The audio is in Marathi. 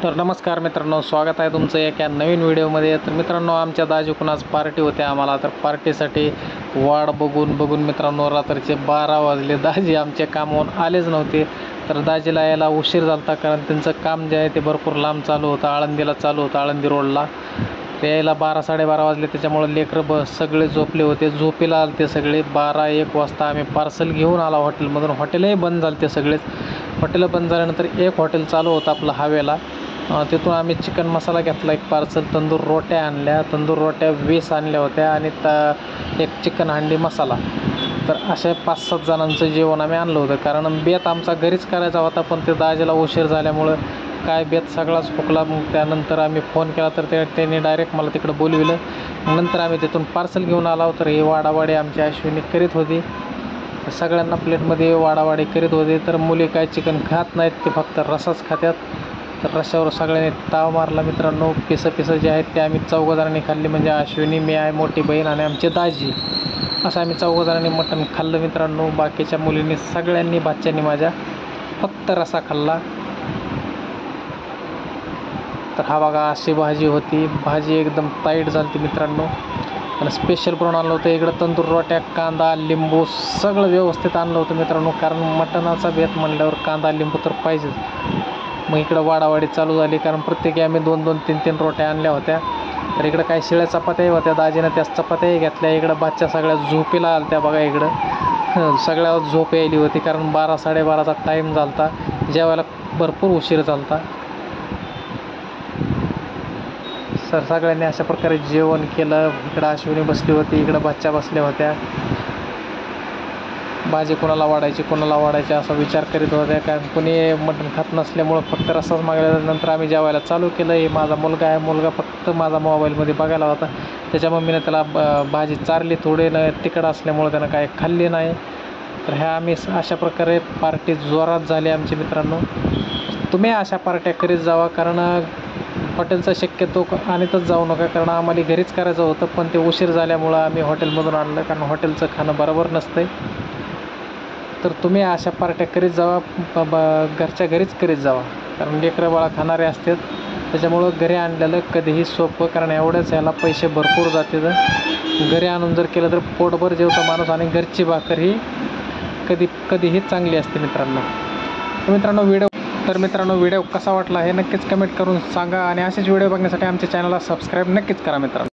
तर नमस्कार मित्रांनो, स्वागत आहे तुमचं एका नवीन व्हिडिओमध्ये। तर मित्रांनो, आमच्या दाजीकडून आज पार्टी होते आम्हाला। तर पार्टीसाठी वाट बघून मित्रांनो रात्रीचे 12 वाजले। दाजी आमच्या कामावरून आलेच नव्हते। तर दाजीला यायला उशीर झाला कारण त्यांचं काम जे आहे ते भरपूर लांब चालू होतं, आळंदीला चालू होतं, आळंदी रोडला। ते यायला 12-12:30 वाजले। त्याच्यामुळे लेकरं सगळे झोपले होते, झोपेला आले ते सगळे। 12-1 वाजता आम्ही पार्सल घेऊन आलो हॉटेलमधून। हॉटेलही बंद झाले ते सगळेच। हॉटेल बंद झाल्यानंतर एक हॉटेल चालू होतं आपलं हवेला, तिथून आम्ही चिकन मसाला घेतला, एक पार्सल तंदूर रोट्या आणल्या, तंदूर रोट्या 20 आणल्या होत्या आणि एक चिकन हंडी मसाला। तर अशा 5-7 जणांचं जेवण आम्ही आणलं होतं। कारण बेत आमचा घरीच करायचा होता, पण ते दाजीला उशीर झाल्यामुळं काय बेत सगळाच फुकला। मग त्यानंतर आम्ही फोन केला तर त्यांनी डायरेक्ट मला तिकडं बोलविलं। नंतर आम्ही तिथून पार्सल घेऊन आलो। तर ही वाडावाडी आमची अश्विनी करीत होती, सगळ्यांना प्लेटमध्ये वाडावाडी करीत होते। तर मुली काय चिकन खात नाहीत, ते फक्त रसाच खात्यात। तर रश्श्यावर सगळ्यांनी ताव मारला मित्रांनो। पिसं जे आहेत ते आम्ही 4 जणांनी खाल्ली, म्हणजे अश्विनी, मी आहे, मोठी बहीण आणि आमचे दाजी। असं आम्ही 4 जणांनी मटण खाल्लं मित्रांनो। बाकीच्या मुलींनी सगळ्यांनी, बाच्च्यांनी माझ्या फक्त रस्सा खाल्ला। तर हा बघा अशी भाजी होती, भाजी एकदम टाईट झाली मित्रांनो। आणि स्पेशल बनवून आणलं होतं इकडं तंदूर रोट्या, कांदा, लिंबू सगळं व्यवस्थित आणलं होतं मित्रांनो। कारण मटणाचा बेत म्हणल्यावर कांदा लिंबू तर पाहिजेच। मग इकडं वाडावाडी चालू झाली, कारण प्रत्येकी आम्ही 2-2, 3-3 रोट्या आणल्या होत्या। तर इकडं काही शिळ्या चपात्याही होत्या, दाजीनं त्या चपात्याही घेतल्या। इकडं बाच्च्या सगळ्या झोपेला आल्या त्या बघा। इकडं सगळ्या झोप यायली होती, कारण 12-12:30चा टाईम झाला होता, जेवायला भरपूर उशीर झाला होता। सर सगळ्यांनी अशा प्रकारे जेवण केलं। इकडं अश्विनी बसली होती, इकडं बाच्च्या बसल्या होत्या। भाजी कोणाला वाढायची असा विचार करीत होत्या, कारण कोणी मटण खात नसल्यामुळं फक्त रस्साच मागल्यानंतर नंतर आम्ही जेवायला चालू केलं। हे माझा मुलगा आहे, मुलगा फक्त माझा मोबाईलमध्ये बघायला होता। त्याच्या मम्मीने त्याला भाजी चारली, थोडी तिखट असल्यामुळं त्यानं काय खाल्ली नाही। तर ह्या आम्ही अशा प्रकारे पार्टी जोरात झाली आमची मित्रांनो। तुम्ही अशा पार्ट्या करीत जावा, कारण हॉटेलचा शक्यतो आणतच जाऊ नका, कारण आम्हाला घरीच करायचं होतं, पण ते उशीर झाल्यामुळं आम्ही हॉटेलमधून आणलं, कारण हॉटेलचं खाणं बरोबर नसतंय। तर तुम्ही अशा पार्ट्या करीत जावा, घरच्या घरीच करीत जावा, कारण लेकरं बाळा खाणारे असतात। त्याच्यामुळं घरी आणलेलं कधीही सोपं, कारण एवढ्याच ह्याला पैसे भरपूर जातात। घरी आणून जर केलं तर पोटभर जेवतो माणूस, आणि घरची भाकर ही कधीही चांगली असते मित्रांनो। तर मित्रांनो व्हिडिओ कसा वाटला हे नक्कीच कमेंट करून सांगा, आणि असेच व्हिडिओ बघण्यासाठी आमच्या चॅनलला सबस्क्राईब नक्कीच करा मित्रांनो।